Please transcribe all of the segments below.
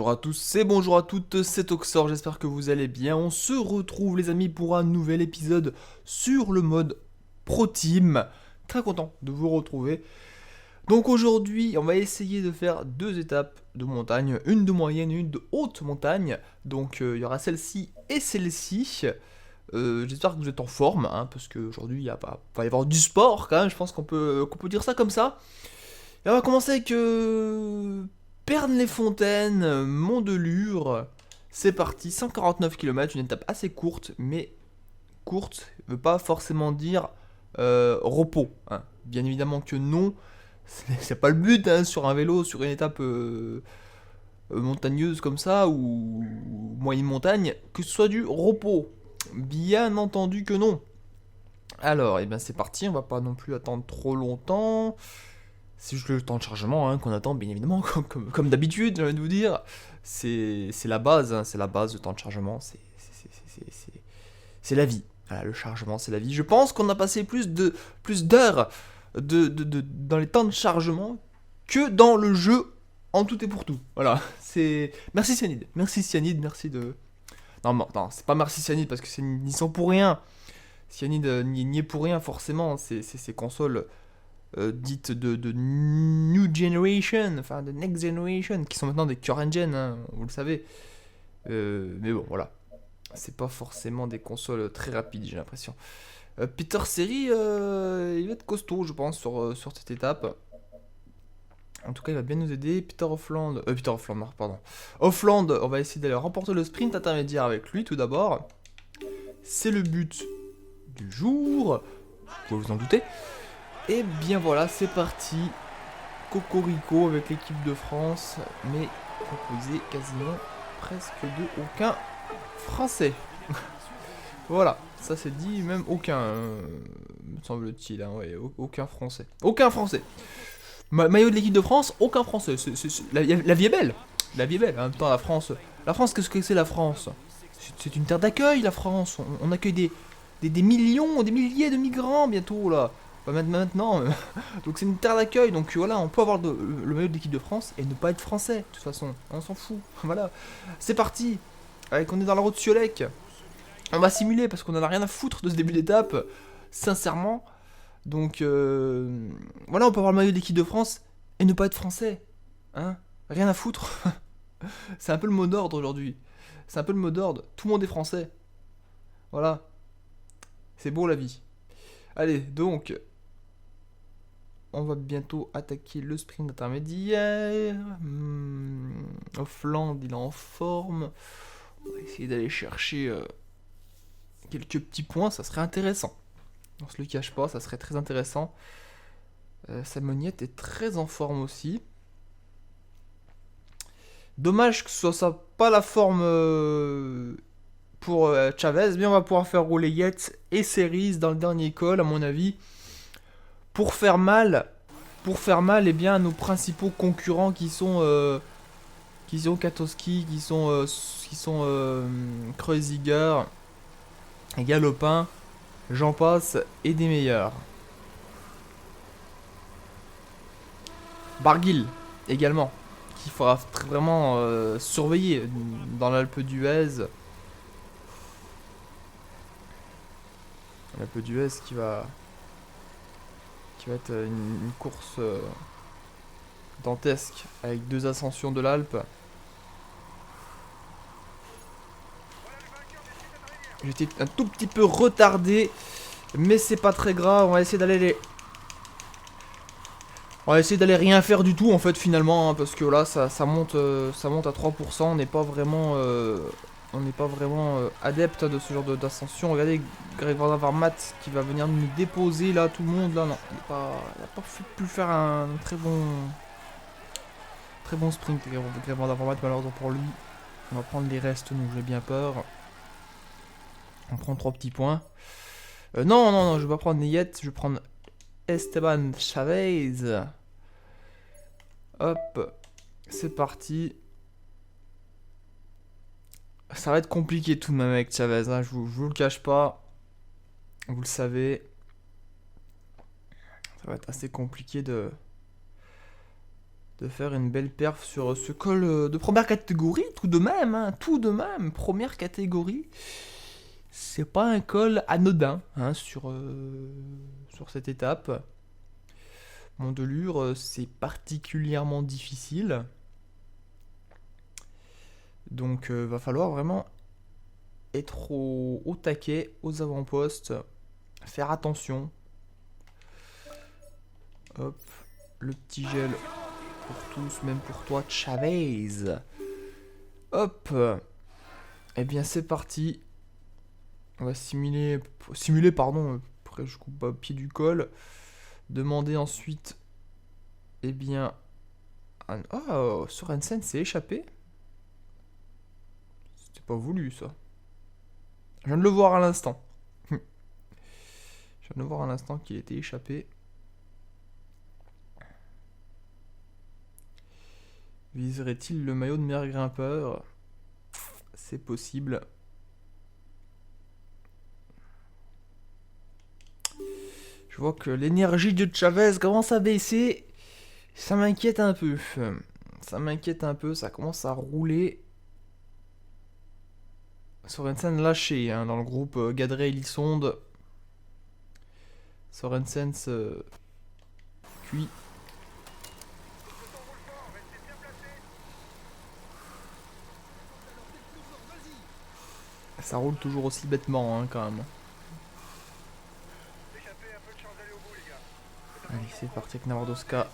Bonjour à tous et bonjour à toutes, c'est Oxor, j'espère que vous allez bien. On se retrouve les amis pour un nouvel épisode sur le mode Pro Team. Très content de vous retrouver. Donc aujourd'hui, on va essayer de faire deux étapes de montagne, une de moyenne et une de haute montagne. Donc il y aura celle-ci et celle-ci. J'espère que vous êtes en forme, hein, parce qu'aujourd'hui va y avoir du sport quand même, je pense qu'on peut dire ça comme ça. Et on va commencer avec Pernes-les-Fontaines, Mont-de-Lure. C'est parti, 149 km, une étape assez courte, mais courte ne veut pas forcément dire repos, hein. Bien évidemment que non, c'est pas le but, hein, sur un vélo, sur une étape montagneuse comme ça, ou moyenne montagne, que ce soit du repos. Bien entendu que non. Alors, et bien c'est parti, on va pas non plus attendre trop longtemps. C'est juste le temps de chargement, hein, qu'on attend, bien évidemment, comme d'habitude, j'ai envie de vous dire. C'est la base, hein, c'est la base, le temps de chargement, c'est la vie. Voilà, le chargement, c'est la vie. Je pense qu'on a passé plus d'heures dans les temps de chargement que dans le jeu en tout et pour tout. Voilà, c'est... Merci Cyanide, merci de... Non, c'est pas merci Cyanide, parce que Cyanide n'y sont pour rien. Cyanide n'y est pour rien, forcément, ces consoles dites de New Generation, enfin de Next Generation, qui sont maintenant des CureEngine, hein, vous le savez. Mais bon, voilà. C'est pas forcément des consoles très rapides, j'ai l'impression. Peter Seri, il va être costaud, je pense, sur cette étape. En tout cas, il va bien nous aider. Peter Offland, non, pardon. Offland, on va essayer d'aller remporter le sprint intermédiaire avec lui tout d'abord. C'est le but du jour. Vous pouvez vous en douter. Et bien voilà, c'est parti. Cocorico avec l'équipe de France, mais composé quasiment presque de aucun Français. Voilà, ça c'est dit, même aucun, me semble-t-il, hein, ouais, aucun Français. Aucun Français. Maillot de l'équipe de France, aucun Français. La vie est belle. La vie est belle. En même temps, la France, qu'est-ce que c'est la France? C'est une terre d'accueil, la France. On accueille des millions, des milliers de migrants bientôt là. Pas maintenant. Donc c'est une terre d'accueil. Donc voilà, on peut avoir le maillot de l'équipe de France et ne pas être français. De toute façon, on s'en fout. Voilà. C'est parti. Allez, on est dans la route Siolec. On va simuler parce qu'on en a rien à foutre de ce début d'étape. Sincèrement. Donc voilà, on peut avoir le maillot de l'équipe de France et ne pas être français. Hein? Rien à foutre. C'est un peu le mot d'ordre aujourd'hui. C'est un peu le mot d'ordre. Tout le monde est français. Voilà. C'est beau la vie. Allez, donc, on va bientôt attaquer le sprint intermédiaire. Offland, il est en forme. On va essayer d'aller chercher quelques petits points, ça serait intéressant. On se le cache pas, ça serait très intéressant. Samoniette est très en forme aussi. Dommage que ce soit ça, pas la forme pour Chavez, mais on va pouvoir faire rouler Yates et Series dans le dernier col, à mon avis, pour faire mal, eh bien, à nos principaux concurrents qui sont Katowski, qui sont Kreuziger, Galopin, j'en passe, et des meilleurs. Barguil, également, qu'il faudra vraiment surveiller dans l'Alpe d'Huez. L'Alpe d'Huez qui va être une course dantesque avec deux ascensions de l'Alpe. J'étais un tout petit peu retardé, mais c'est pas très grave. On va essayer d'aller rien faire du tout en fait finalement, hein, parce que là ça monte à 3%. On n'est pas vraiment adepte de ce genre d'ascension. Regardez Greg Van Avermaet qui va venir nous déposer là, tout le monde là. Non, il n'a pas pu faire un très bon sprint. Greg Van Avermaet, malheureusement pour lui. On va prendre les restes, donc j'ai bien peur. On prend 3 petits points. Non, je vais pas prendre Niyet, je vais prendre Esteban Chavez. Hop, c'est parti. Ça va être compliqué tout de même avec Chavez, hein, je vous le cache pas. Vous le savez. Ça va être assez compliqué de de faire une belle perf sur ce col de première catégorie, tout de même, hein, tout de même, première catégorie. C'est pas un col anodin hein, sur cette étape. Mondelure, c'est particulièrement difficile. Donc va falloir vraiment être au taquet, aux avant-postes, faire attention. Hop, le petit gel pour tous, même pour toi, Chavez. Hop, et bien c'est parti. On va simuler pardon, après je coupe au pied du col. Demander ensuite, eh bien, oh, Sorensen s'est échappé. C'était pas voulu ça. Je viens de le voir à l'instant. Je viens de le voir à l'instant qu'il était échappé. Viserait-il le maillot de meilleur grimpeur? C'est possible. Je vois que l'énergie de Chavez commence à baisser. Ça m'inquiète un peu. Ça m'inquiète un peu. Ça commence à rouler. Sorensen lâché hein, dans le groupe Gadret et Lissonde. Sorensen se cuit. Ça roule toujours aussi bêtement hein, quand même. Allez, c'est parti avec Navardoska.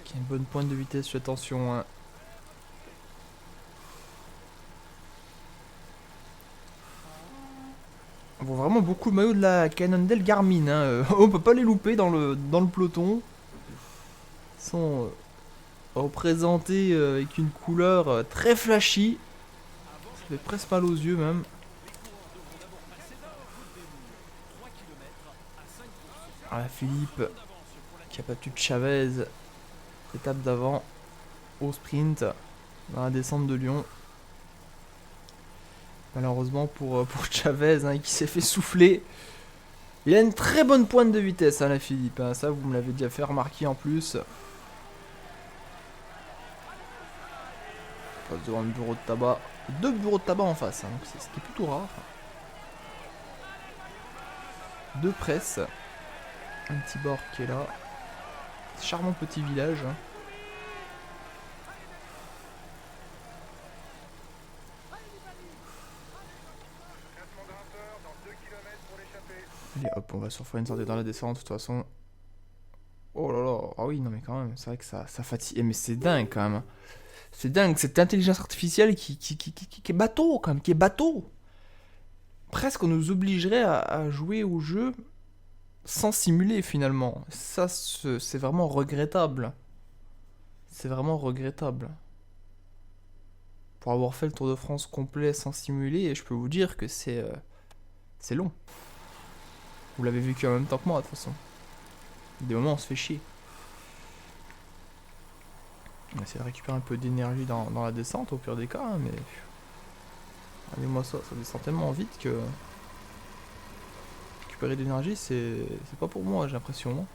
Qui a une bonne pointe de vitesse, fais attention. Hein. On voit vraiment beaucoup de maillots de la Cannondale Garmin. Hein. On peut pas les louper dans le peloton. Ils sont représentés avec une couleur très flashy. Ça fait presque mal aux yeux même. Ah, Philippe qui a battu Chavez. Étape d'avant au sprint dans la descente de Lyon. Malheureusement pour Chavez hein, qui s'est fait souffler. Il a une très bonne pointe de vitesse hein, la Philippe. Hein. Ça vous me l'avez déjà fait remarquer en plus. Passe devant le bureau de tabac. 2 bureaux de tabac en face. Hein, donc ce qui est plutôt rare. 2 presses. Un petit bord qui est là. Charmant petit village. Hein. Allez hop, on va surfer une sortie dans la descente de toute façon. Oh là là, ah oui, non mais quand même, c'est vrai que ça fatigue. Mais c'est dingue quand même. C'est dingue, cette intelligence artificielle qui est bateau quand même, qui est bateau. Presque on nous obligerait à jouer au jeu sans simuler finalement. Ça, c'est vraiment regrettable. C'est vraiment regrettable. Pour avoir fait le Tour de France complet sans simuler, je peux vous dire que c'est long. Vous l'avez vécu en même temps que moi de toute façon. Des moments on se fait chier. On va essayer de récupérer un peu d'énergie dans la descente au pire des cas, hein, mais... Allez-moi ça descend tellement vite que... Récupérer de l'énergie c'est pas pour moi j'ai l'impression. Hein.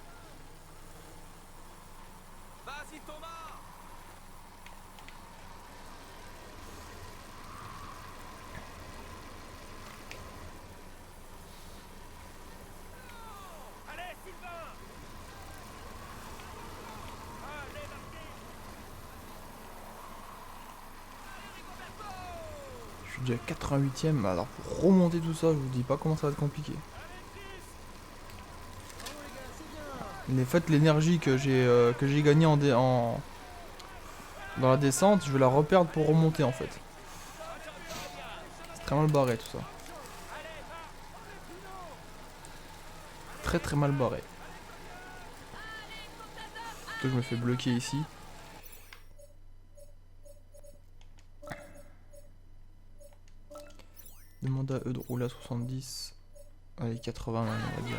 Je suis déjà 88ème, alors pour remonter tout ça, je vous dis pas comment ça va être compliqué. En fait, l'énergie que j'ai gagnée dans la descente, je vais la reperdre pour remonter en fait. C'est très mal barré tout ça. Très très mal barré. Surtout que je me fais bloquer ici. Demande à eux de rouler à 70. Allez, 80 même, on va dire.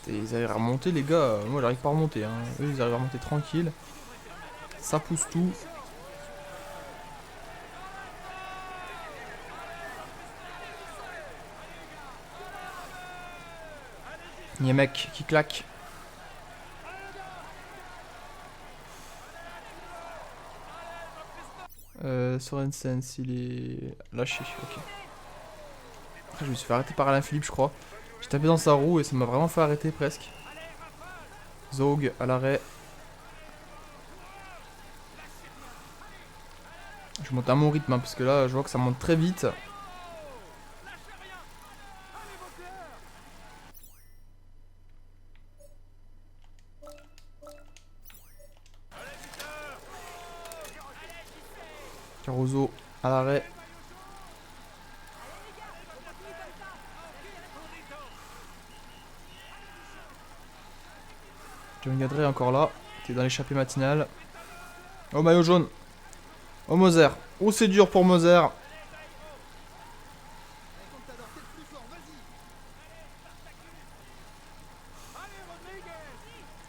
Ils arrivent à remonter les gars, moi j'arrive pas à remonter, hein. Eux ils arrivent à remonter tranquille. Ça pousse tout. Niemek qui claque. Sorensen, s'il est lâché, ok. Après, je me suis fait arrêter par Alain Philippe, je crois. J'ai tapé dans sa roue et ça m'a vraiment fait arrêter presque. Zog à l'arrêt. Je monte à mon rythme hein, parce que là je vois que ça monte très vite. Caruso à l'arrêt. John Gadret encore là. T'es dans l'échappée matinale. Oh maillot jaune. Oh Moser. Oh c'est dur pour Moser.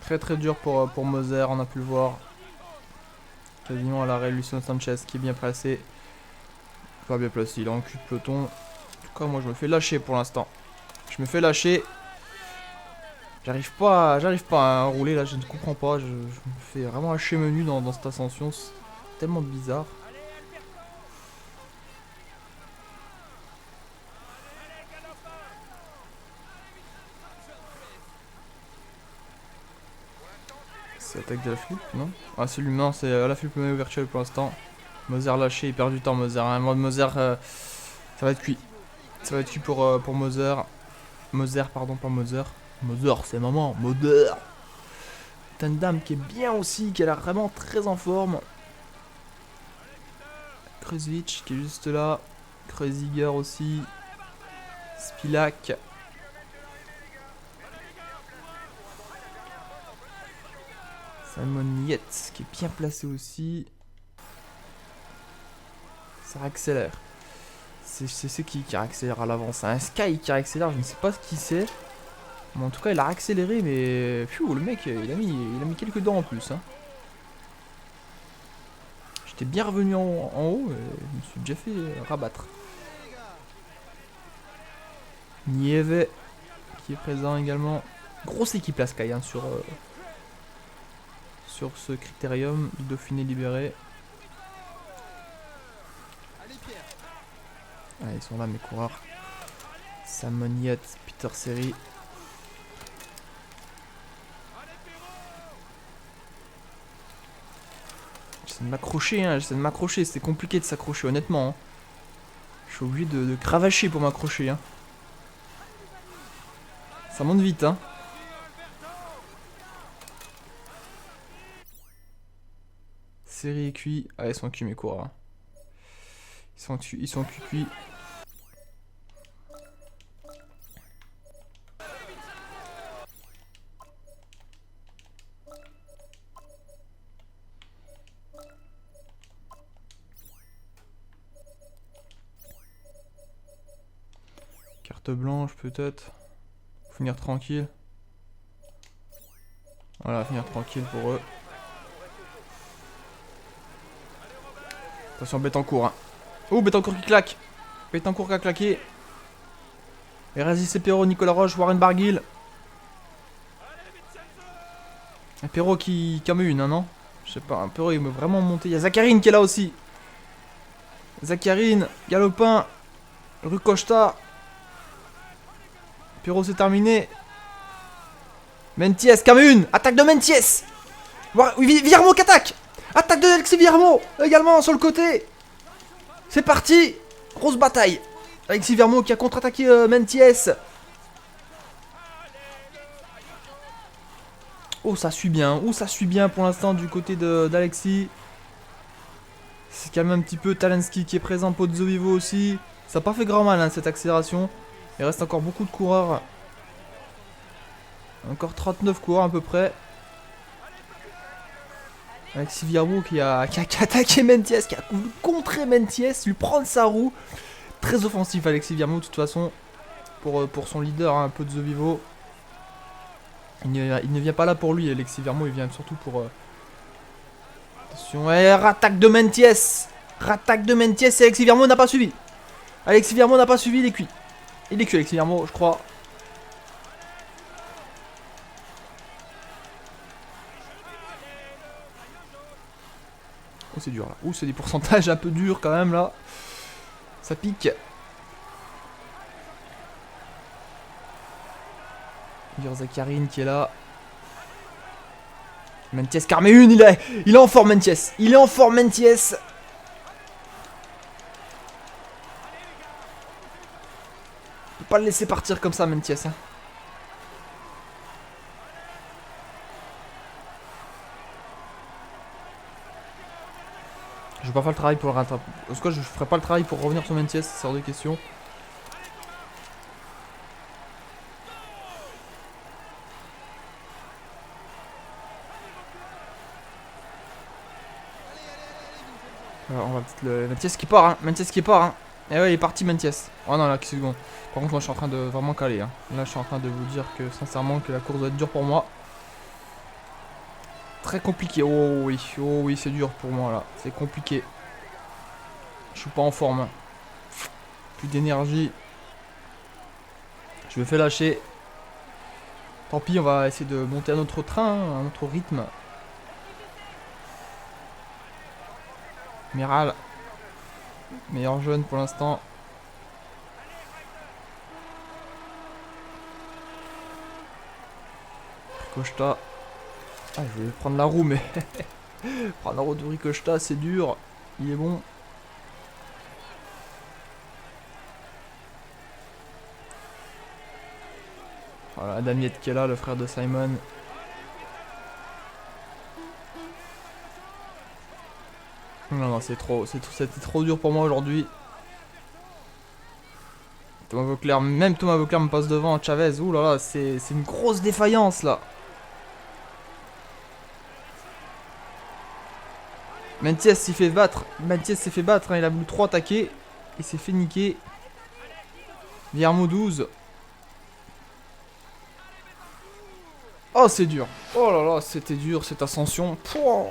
Très très dur pour Moser, on a pu le voir. Quasiment à l'arrêt, Lucien Sanchez qui est bien placé. Pas bien placé, il est en cul de peloton. En tout cas moi je me fais lâcher pour l'instant. Je me fais lâcher. J'arrive pas à rouler là, je ne comprends pas. Je me fais vraiment hacher menu dans cette ascension. C'est tellement bizarre. C'est l'attaque de la flip, non? Ah, c'est lui, non, c'est la flip maillot virtuel pour l'instant. Moser lâché, il perd du temps, Moser. Hein. Moser, ça va être cuit. Ça va être cuit pour Moser. Moser, pardon, pas Moser. Moser, c'est maman, Moser. T'as une dame qui est bien aussi, qui a l'air vraiment très en forme. Kruzwitch qui est juste là. Kreuziger aussi. Spilak. Simon Yates qui est bien placé aussi. Ça accélère. C'est qui accélère à l'avant? C'est un Sky qui accélère, je ne sais pas ce qui c'est. Mais en tout cas il a accéléré mais... Pfiou, le mec il a mis quelques dents en plus. Hein. J'étais bien revenu en haut et je me suis déjà fait rabattre. Nieve qui est présent également. Grosse équipe la Sky hein, sur ce critérium du Dauphiné libéré. Ah, ils sont là mes coureurs. Simon Yates, Peter Seri. J'essaie de m'accrocher, hein, j'essaie de m'accrocher. C'est compliqué de s'accrocher honnêtement. Hein. Je suis obligé de cravacher pour m'accrocher. Hein. Ça monte vite. Hein. Seri et cuit. Ah, ils sont cuits mes coureurs. Hein. Ils sont cuits. Carte blanche peut-être. Finir tranquille. Voilà, finir tranquille pour eux. Attention Betancourt. Hein. Oh, Betancourt qui claque. Betancourt qui a claqué. Erasi Sepero, Nicolas Roche, Warren Barguil. Un Perrault qui en met une, hein, non? Je sais pas, un Perrault il m'a vraiment monté. Il y a Zacharine qui est là aussi. Zacharine, Galopin, Rucosta. Perrault c'est terminé. Menties, Camus, attaque de Menties. Villarmo qui attaque. Attaque de Alexis Villarmo également sur le côté. C'est parti. Grosse bataille. Alexis Villarmo qui a contre-attaqué Menties. Oh ça suit bien. Oh ça suit bien pour l'instant du côté d'Alexis. C'est quand même un petit peu Talenski qui est présent. Pozzo Vivo aussi. Ça n'a pas fait grand mal hein, cette accélération. Il reste encore beaucoup de coureurs. Encore 39 coureurs à peu près. Alexis Villarmo qui a attaqué Menties, qui a contré Menties, lui prendre sa roue. Très offensif Alexis Villarmo de toute façon. Pour son leader, hein, Pozzo Vivo. Il ne vient pas là pour lui, Alexis Villarmo, il vient surtout pour... Attention, rattaque de Menties. Rattaque de Menties et Alexis Villarmo n'a pas suivi. Alexis Villarmo n'a pas suivi, il est cuit. Il est cuit Alexis Villarmo, je crois. Oh, c'est dur là. Ouh, c'est des pourcentages un peu durs quand même là. Ça pique. Dire Zakharine qui est là. Mentiès qui en remet une, il est en forme Mentiès. Il est en forme Mentiès. On peut pas le laisser partir comme ça Mentiès. Hein. Je vais pas faire le travail pour le rattraper. En tout cas, je ferai pas le travail pour revenir sur Mentiès, c'est hors de question. Alors, on va peut-être le... Mentiès qui part, hein. Mentiès qui part, hein. Et ouais, il est parti Mentiès. Oh non, là, qu'est-ce que... Par contre, moi, je suis en train de vraiment caler, hein. Là, je suis en train de vous dire que, sincèrement, que la course doit être dure pour moi. Très compliqué. Oh oui, c'est dur pour moi, là. C'est compliqué. Je suis pas en forme. Hein. Plus d'énergie. Je me fais lâcher. Tant pis, on va essayer de monter à notre train, hein, à notre rythme. Miral. Meilleur jeune pour l'instant. Ricocheta. Ah, je vais prendre la roue, mais... prendre la roue de Ricocheta, c'est dur. Il est bon. Voilà, Damiette qui est là, le frère de Simon. Non, c'est trop, c'était trop dur pour moi aujourd'hui. Thomas Vauclair, même Thomas Vauclair me passe devant. Chavez, ouh là là, c'est une grosse défaillance là. Mentiès s'est fait battre. Mentiès s'est fait battre, hein, il a voulu trop attaquer. Il s'est fait niquer. Guillermo 12. Oh, c'est dur. Oh là là, c'était dur cette ascension. Pouah.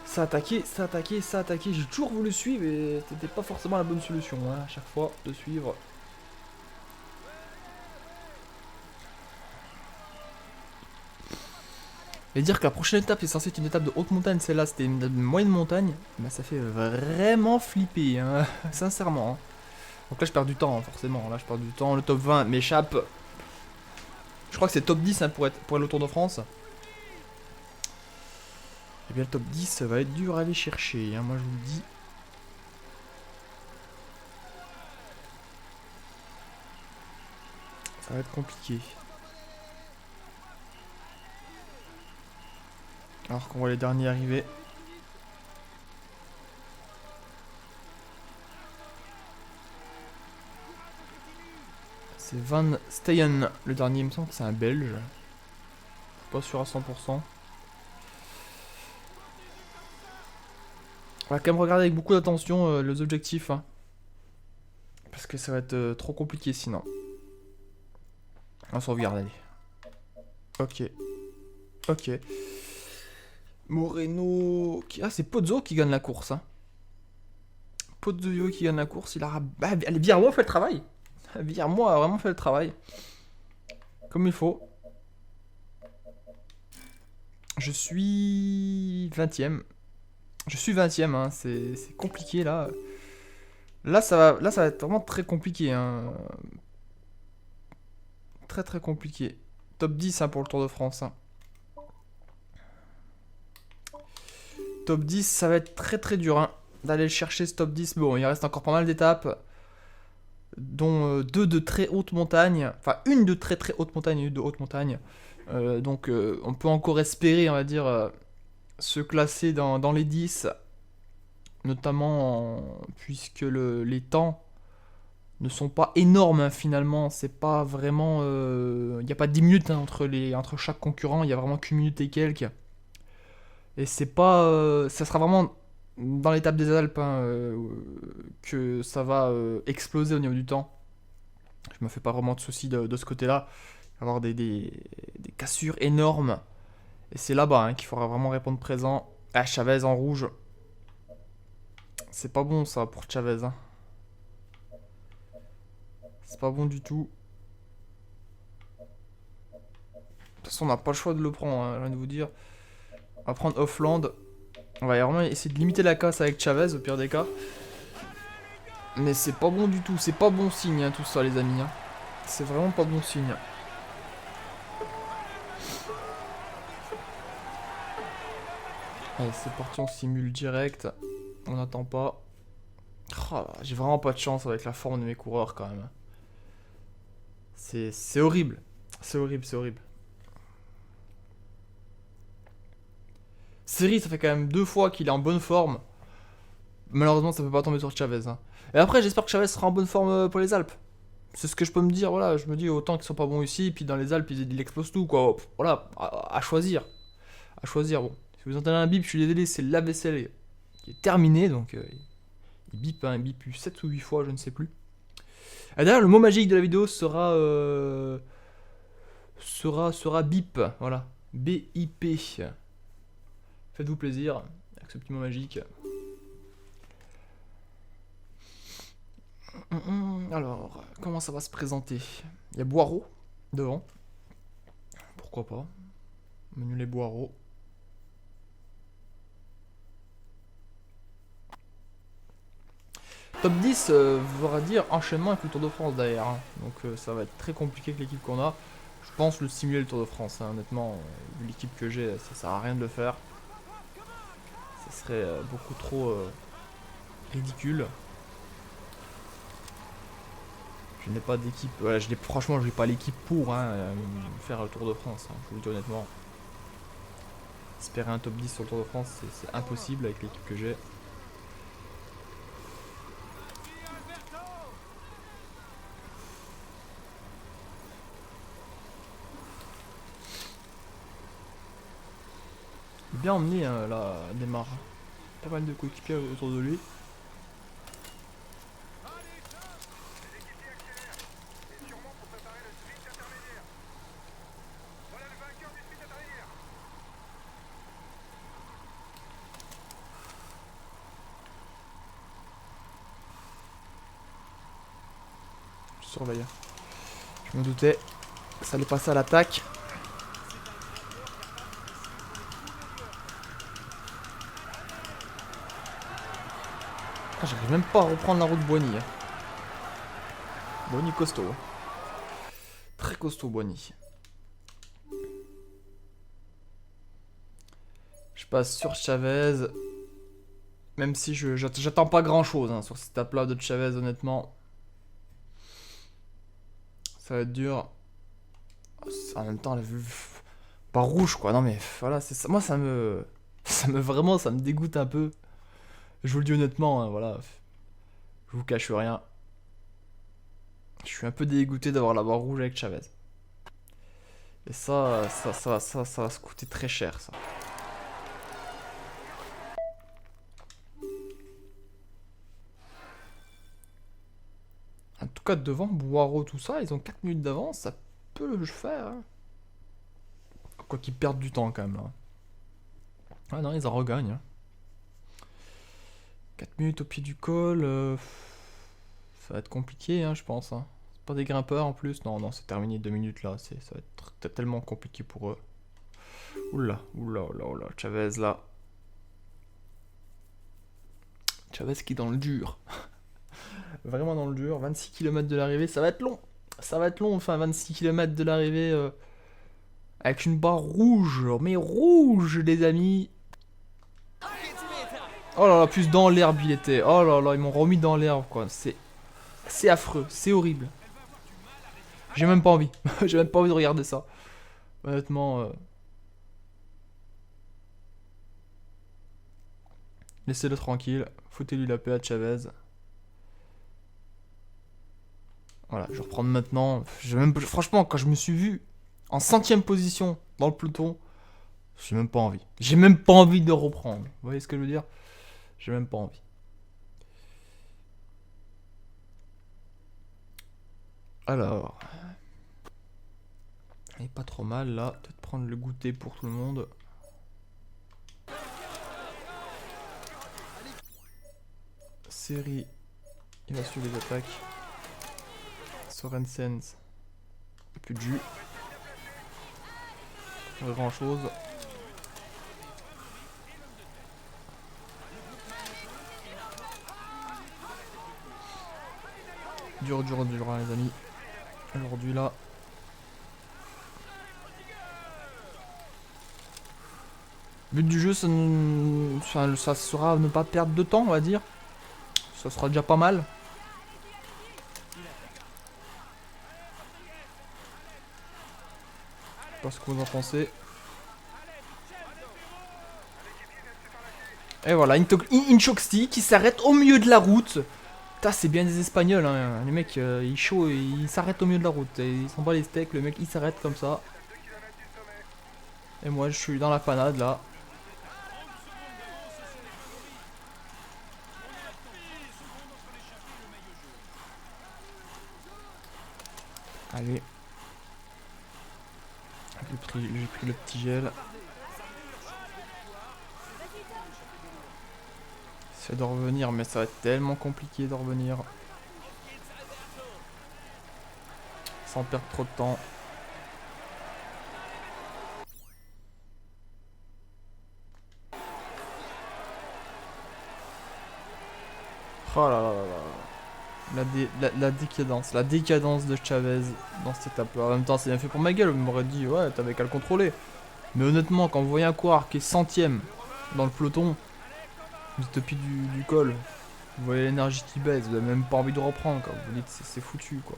Ça a attaqué, ça a attaqué, ça a attaqué. J'ai toujours voulu suivre et c'était pas forcément la bonne solution hein, à chaque fois de suivre. Et dire que la prochaine étape est censée être une étape de haute montagne, celle-là c'était une étape de moyenne montagne, bah ça fait vraiment flipper, hein, sincèrement. Hein. Donc là je perds du temps, hein, forcément, là je perds du temps, le top 20 m'échappe. Je crois que c'est top 10 hein, pour aller au Tour de France. Et bien le top 10 va être dur à aller chercher, hein, moi je vous le dis. Ça va être compliqué. Alors qu'on voit les derniers arriver. C'est Van Steyen, le dernier, il me semble que c'est un Belge. Je suis pas sûr à 100%. On va quand même regarder avec beaucoup d'attention les objectifs. Hein. Parce que ça va être trop compliqué sinon. On sauvegarde, allez. Ok. Ok. Moreno... Ah, c'est Pozzo qui gagne la course. Hein. Pozzo qui gagne la course. Il a... Bah, allez, Viermo fait le travail. Viermo a vraiment fait le travail. Comme il faut. Je suis 20ème. Je suis 20ème, hein. C'est compliqué là. Là ça va être vraiment très compliqué. Hein. Très très compliqué. Top 10 hein, pour le Tour de France. Hein. Top 10, ça va être très très dur hein, d'aller chercher ce top 10. Bon, il reste encore pas mal d'étapes. Dont deux de très haute montagne. Enfin, une de très très haute montagne et une de haute montagne. Donc on peut encore espérer, on va dire, se classer dans les 10. Notamment puisque les temps ne sont pas énormes hein, finalement. C'est pas vraiment... Il n'y a pas 10 minutes hein, entre chaque concurrent. Il y a vraiment qu'une minute et quelques. Et c'est pas... ça sera vraiment dans l'étape des Alpes hein, que ça va exploser au niveau du temps. Je me fais pas vraiment de soucis de ce côté-là. Il va y avoir des cassures énormes. Et c'est là-bas hein, qu'il faudra vraiment répondre présent. Ah, Chavez en rouge. C'est pas bon ça pour Chavez. Hein. C'est pas bon du tout. De toute façon, on n'a pas le choix de le prendre, hein, je viens de vous dire. On va prendre Offland. On va vraiment essayer de limiter la casse avec Chavez au pire des cas. Mais c'est pas bon du tout, c'est pas bon signe hein, tout ça les amis. Hein. C'est vraiment pas bon signe. Allez c'est parti, on simule direct. On n'attend pas. Oh, j'ai vraiment pas de chance avec la forme de mes coureurs quand même. C'est horrible. C'est horrible, c'est horrible. Seri, ça fait quand même 2 fois qu'il est en bonne forme. Malheureusement, ça peut pas tomber sur Chavez. Hein. Et après, j'espère que Chavez sera en bonne forme pour les Alpes. C'est ce que je peux me dire. Voilà, je me dis autant qu'ils sont pas bons ici, puis dans les Alpes, ils explosent tout, quoi. Voilà, à choisir. À choisir. Bon, si vous entendez un bip, je suis désolé, c'est la vaisselle qui est terminée, donc il bip, hein, il bip 7 ou 8 fois, je ne sais plus. Et d'ailleurs, le mot magique de la vidéo sera bip. Voilà, B-I-P. Faites-vous plaisir avec ce petit mot magique. Alors, comment ça va se présenter? Il y a Boireau devant. Pourquoi pas? Menu les Boireau. Top 10 voudra dire enchaînement avec le Tour de France derrière. Hein. Donc ça va être très compliqué avec l'équipe qu'on a. Je pense le simuler le Tour de France. Hein. Honnêtement, vu l'équipe que j'ai, ça sert à rien de le faire. Ça serait beaucoup trop ridicule. Je n'ai pas d'équipe. Voilà, franchement, je n'ai pas l'équipe pour faire le Tour de France. Hein, je vous le dis honnêtement. Espérer un top 10 sur le Tour de France, c'est impossible avec l'équipe que j'ai. Bien emmené hein, là, Neymar. Pas mal de coéquipiers autour de lui. Je surveille. Je me doutais. Ça allait passer à l'attaque. Ah, j'arrive même pas à reprendre la route Boigny. Hein. Boigny costaud. Très costaud Boigny. Je passe sur Chavez. Même si j'attends pas grand chose hein, sur cette étape là de Chavez honnêtement. Ça va être dur. En même temps, pas rouge quoi. Non mais voilà, c'est ça. Moi ça me dégoûte un peu. Je vous le dis honnêtement, hein, voilà. Je vous cache rien. Je suis un peu dégoûté d'avoir la barre rouge avec Chavez. Et ça va se coûter très cher ça. En tout cas devant Boireau tout ça, ils ont 4 minutes d'avance, ça peut le faire. Hein. Quoi qu'ils perdent du temps quand même là. Ah non, ils en regagnent. Hein. 4 minutes au pied du col, ça va être compliqué hein, je pense. Hein. C'est pas des grimpeurs en plus. Non, non, c'est terminé 2 minutes là. Ça va être tellement compliqué pour eux. Oula, oula, oula, oula. Chavez là. Chavez qui est dans le dur. Vraiment dans le dur. 26 km de l'arrivée, ça va être long. Ça va être long, enfin 26 km de l'arrivée. Avec une barre rouge. Mais rouge les amis. Oh là là, plus dans l'herbe il était. Oh là là, ils m'ont remis dans l'herbe quoi. C'est affreux, c'est horrible. J'ai même pas envie. J'ai même pas envie de regarder ça. Honnêtement. Laissez-le tranquille. Foutez-lui la paix à Chavez. Voilà, je vais reprendre maintenant. Franchement, quand je me suis vu en 5ème position dans le peloton, j'ai même pas envie. J'ai même pas envie de reprendre. Vous voyez ce que je veux dire? J'ai même pas envie. Alors. Elle est pas trop mal là. Peut-être prendre le goûter pour tout le monde. Série. Il va suivre les attaques. Sorensens. Plus de jus. Pas grand chose. Dur, dur, dur, hein, les amis. Aujourd'hui, là. Le but du jeu, ça sera ne pas perdre de temps, on va dire. Ça sera déjà pas mal. Je sais pas ce que vous en pensez. Et voilà, Inchoksti qui s'arrête au milieu de la route. Putain, c'est bien des Espagnols, hein. Les mecs, ils chaud, ils s'arrêtent au milieu de la route. Et ils s'en bat les steaks, le mec il s'arrête comme ça. Et moi je suis dans la panade là. Allez. J'ai pris le petit gel. J'essaie de revenir, mais ça va être tellement compliqué de revenir. Sans perdre trop de temps. Oh là là là là. La décadence de Chavez dans cette étape. En même temps, c'est bien fait pour ma gueule. On m'aurait dit, ouais, t'avais qu'à le contrôler. Mais honnêtement, quand vous voyez un coureur qui est centième dans le peloton, vous êtes au pied du col, vous voyez l'énergie qui baisse, vous avez même pas envie de reprendre, quoi. Vous dites, c'est foutu, quoi.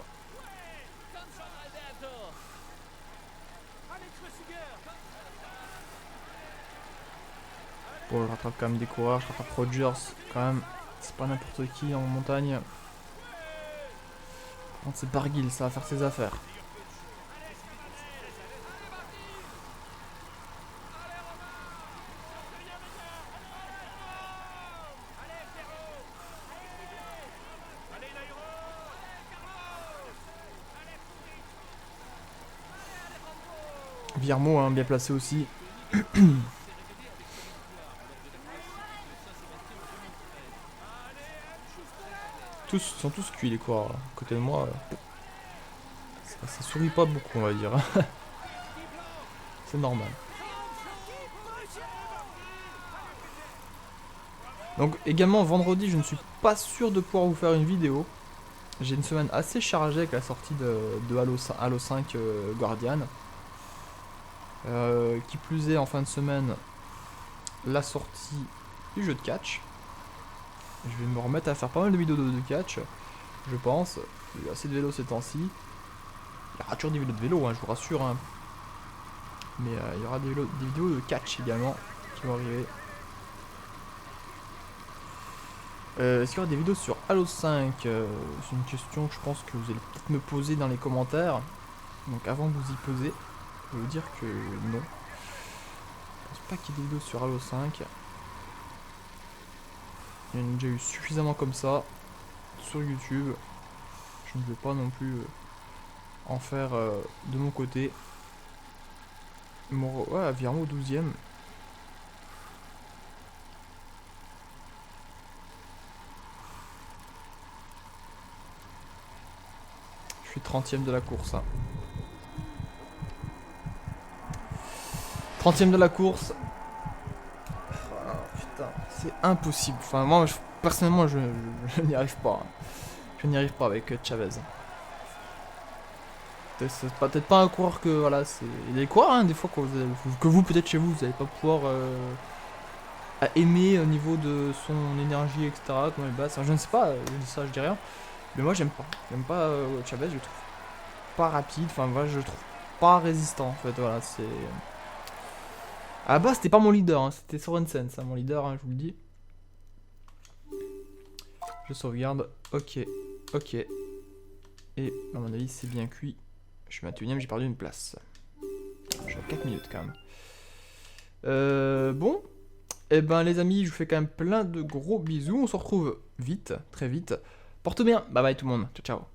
Bon, je rattrape quand même des coureurs, je rattrape Rogers, quand même. C'est pas n'importe qui en montagne. Par contre, c'est Barguil, ça va faire ses affaires. Virmo, hein, bien placé aussi. Ils sont tous cuits les coureurs. Là. À côté de moi, ça sourit pas beaucoup, on va dire. C'est normal. Donc également vendredi, je ne suis pas sûr de pouvoir vous faire une vidéo. J'ai une semaine assez chargée avec la sortie de Halo 5 Guardian. Qui plus est, en fin de semaine, la sortie du jeu de catch. Je vais me remettre à faire pas mal de vidéos de catch, je pense. Il y a assez de vélo ces temps-ci. Il y aura toujours des vidéos de vélo, hein, je vous rassure. Hein. Mais il y aura des vidéos de catch également qui vont arriver. Est-ce qu'il y aura des vidéos sur Halo 5 c'est une question que je pense que vous allez peut-être me poser dans les commentaires. Donc avant que vous y posez, je vais vous dire que non. Je pense pas qu'il y ait des vidéos sur Halo 5. Il y en a déjà eu suffisamment comme ça sur YouTube. Je ne veux pas non plus en faire de mon côté. Ouais, Virmo 12ème. Je suis 30ème de la course. Hein. 30ème de la course. Oh, putain, c'est impossible. Enfin, moi, personnellement, je n'y arrive pas. Hein. Je n'y arrive pas avec Chavez. C'est peut-être pas un coureur que voilà, c'est. Il y a des coureurs hein, des fois que vous peut-être chez vous, vous n'allez pas pouvoir aimer au niveau de son énergie, etc. Comment elle basse. Enfin, je ne sais pas, je dis ça, je dis rien. Mais moi j'aime pas. J'aime pas Chavez, je le trouve pas rapide, enfin voilà, je le trouve pas résistant en fait, voilà, c'est. À la base c'était pas mon leader, hein, c'était Sorensen, ça mon leader, hein, je vous le dis. Je sauvegarde, ok, ok. Et à mon avis c'est bien cuit. Je suis 21ème, j'ai perdu une place. Je suis à 4 minutes quand même. Bon. Et ben les amis, je vous fais quand même plein de gros bisous. On se retrouve vite, très vite. Porte bien. Bye bye tout le monde. Ciao ciao.